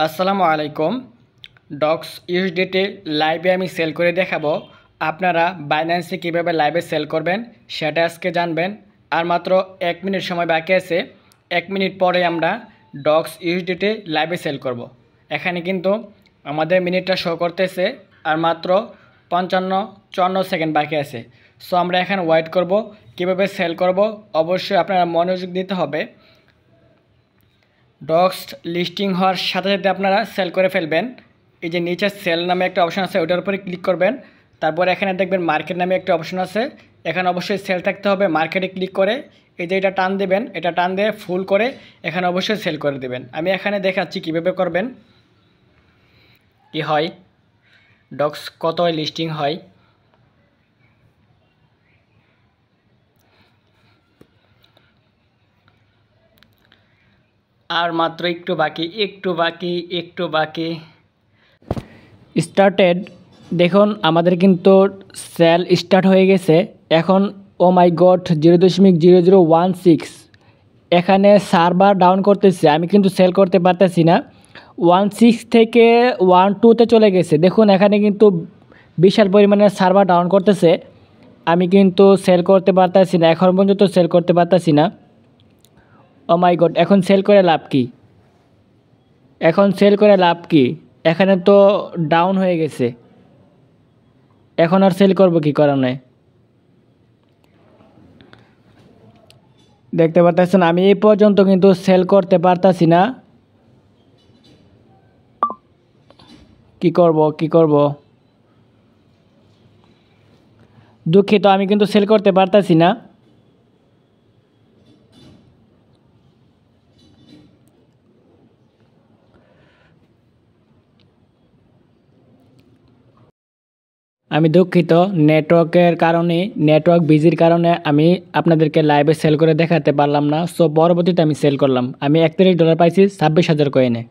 আসসালামু আলাইকুম। Docs USDT লাইভে আমি সেল করে দেখাবো। আপনারা বাইন্যান্সে কীভাবে লাইভে সেল করবেন সেটা আজকে জানবেন। আর মাত্র 1 মিনিট সময় বাকি আছে। 1 মিনিট পরে আমরা ডক্স ইউএসডিটি লাইভে সেল করব। এখানে কিন্তু আমাদের মিনিটটা শো করতেছে আর মাত্র 55-54 সেকেন্ড বাকি আছে। সো আমরা এখানে ওয়েট করব। কীভাবে সেল করব অবশ্যই আপনারা মনোযোগ দিতে হবে। ডক্স লিস্টিং হওয়ার সাথে সাথে আপনারা সেল করে ফেলবেন। এই যে নিচে সেল নামে একটা অপশন আছে, ওটার উপরে ক্লিক করবেন। তারপর এখানে দেখবেন মার্কেট নামে একটা অপশন আছে, এখানে অবশ্যই সেল থাকতে হবে। মার্কেটে ক্লিক করে এই যে এটা টান দেবেন, এটা টান দিয়ে ফুল করে এখানে অবশ্যই সেল করে দেবেন। আমি এখানে দেখাচ্ছি কীভাবে করবেন, কি হয়, ডক্স কত লিস্টিং হয়। আর মাত্র একটু বাকি স্টার্টেড। দেখুন আমাদের কিন্তু সেল স্টার্ট হয়ে গেছে। এখন ও মাই গড 0.0016 এখানে সার্ভার ডাউন করতেছে। আমি কিন্তু সেল করতে পারতেছি না। 16 থেকে 12-তে চলে গেছে। দেখুন এখানে কিন্তু বিশাল পরিমাণে সার্ভার ডাউন করতেছে। আমি কিন্তু সেল করতে পারতেছি না, এখন পর্যন্ত সেল করতে পারতেছি না। ও মাই গড, এখন সেল করে লাভ কি? এখানে তো ডাউন হয়ে গেছে, এখন আর সেল করব কি কারণে? দেখতে পারতেছেন আমি এই পর্যন্ত কিন্তু সেল করতে পারতাছি না। কি করব দুঃখিত, আমি কিন্তু সেল করতে পারতাছি না। আমি দুঃখিত, নেটওয়ার্ক বিজির কারণে আমি আপনাদেরকে লাইভে সেল করে দেখাতে পারলাম না। সো পরবর্তীতে আমি সেল করলাম। আমি $31 পাইছি 26,000 কয়েনে।